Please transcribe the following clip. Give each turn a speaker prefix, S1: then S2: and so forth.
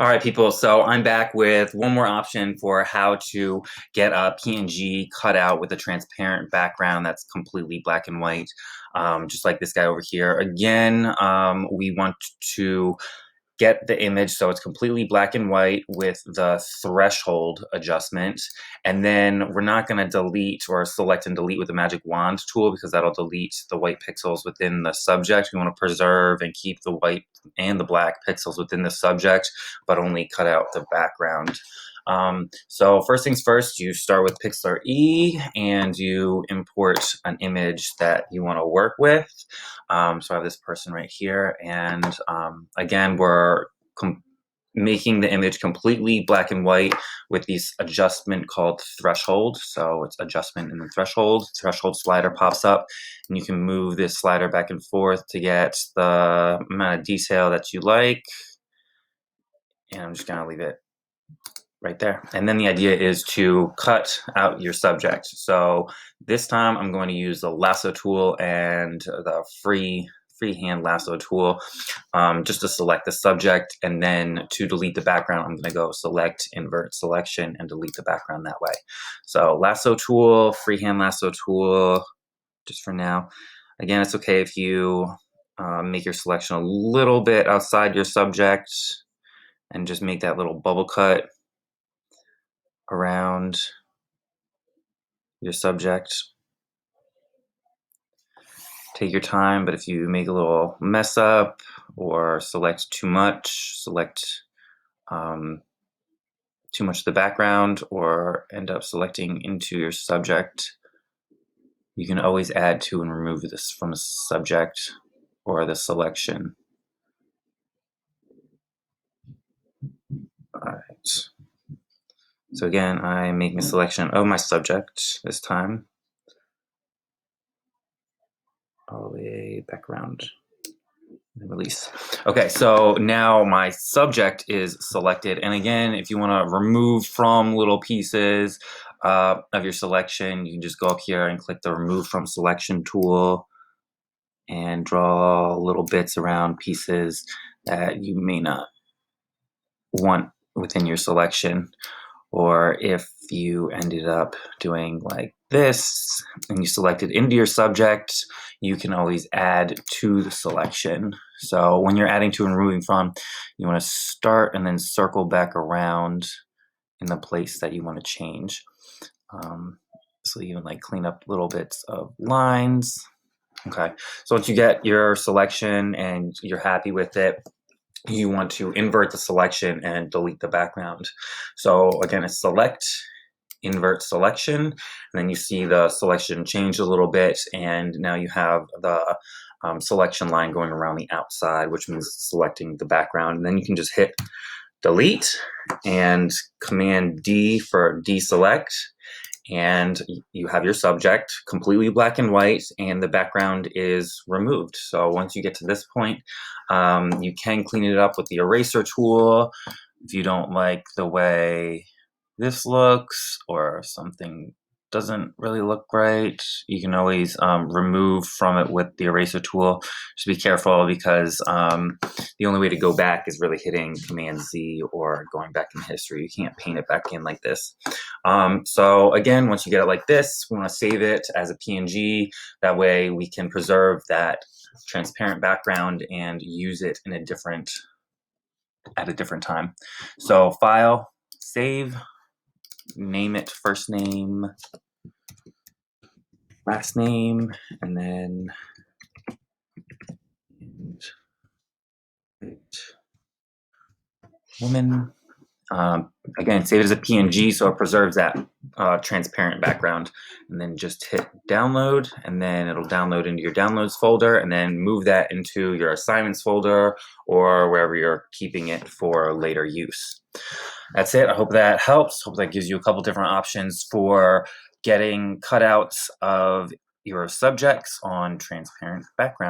S1: All right, people, so I'm back with one more option for how to get a PNG cut out with a transparent background that's completely black and white, just like this guy over here. Again, we want to get the image so it's completely black and white with the threshold adjustment, and then we're not going to delete or select and delete with the magic wand tool because that'll delete the white pixels within the subject. We want to preserve and keep the white and the black pixels within the subject, but only cut out the background. So first things first, you start with PIXLR E and you import an image that you want to work with. So I have this person right here, and again, we're making the image completely black and white with this adjustment called threshold. So it's adjustment and then threshold. Threshold slider pops up, and you can move this slider back and forth to get the amount of detail that you like. And I'm just gonna leave it right there. And then the idea is to cut out your subject. So this time I'm going to use the lasso tool and the freehand lasso tool just to select the subject, and then to delete the background I'm going to go select invert selection and delete the background that way. So lasso tool, freehand lasso tool, just for now. Again, it's okay if you make your selection a little bit outside your subject and just make that little bubble cut around your subject. Take your time, but if you make a little mess up or select too much, select too much of the background, or end up selecting into your subject, you can always add to and remove this from a subject or the selection. All right. So again, I'm making a selection of my subject this time. All the way back around and release. Okay, so now my subject is selected. And again, if you want to remove from little pieces of your selection, you can just go up here and click the remove from selection tool and draw little bits around pieces that you may not want within your selection. Or if you ended up doing like this and you selected into your subject, you can always add to the selection. So when you're adding to and removing from, you want to start and then circle back around in the place that you want to change. So you can like clean up little bits of lines. Okay, so once you get your selection and you're happy with it, you want to invert the selection and delete the background. So again, it's select, invert selection, and then you see the selection change a little bit, and now you have the selection line going around the outside, which means selecting the background. And then you can just hit delete and Command D for deselect, and you have your subject completely black and white, and the background is removed. So once you get to this point, you can clean it up with the eraser tool. If you don't like the way this looks, or something doesn't really look right, you can always remove from it with the eraser tool. Just be careful, because the only way to go back is really hitting Command Z or going back in history. You can't paint it back in like this. So again, once you get it like this, we want to save it as a PNG. That way we can preserve that transparent background and use it in at a different time. So file, save, name it first name, last name, and then woman. Again, save it as a PNG so it preserves that transparent background, and then just hit download, and then it'll download into your downloads folder, and then move that into your assignments folder or wherever you're keeping it for later use. That's it. I hope that helps. Hope that gives you a couple different options for getting cutouts of your subjects on transparent background.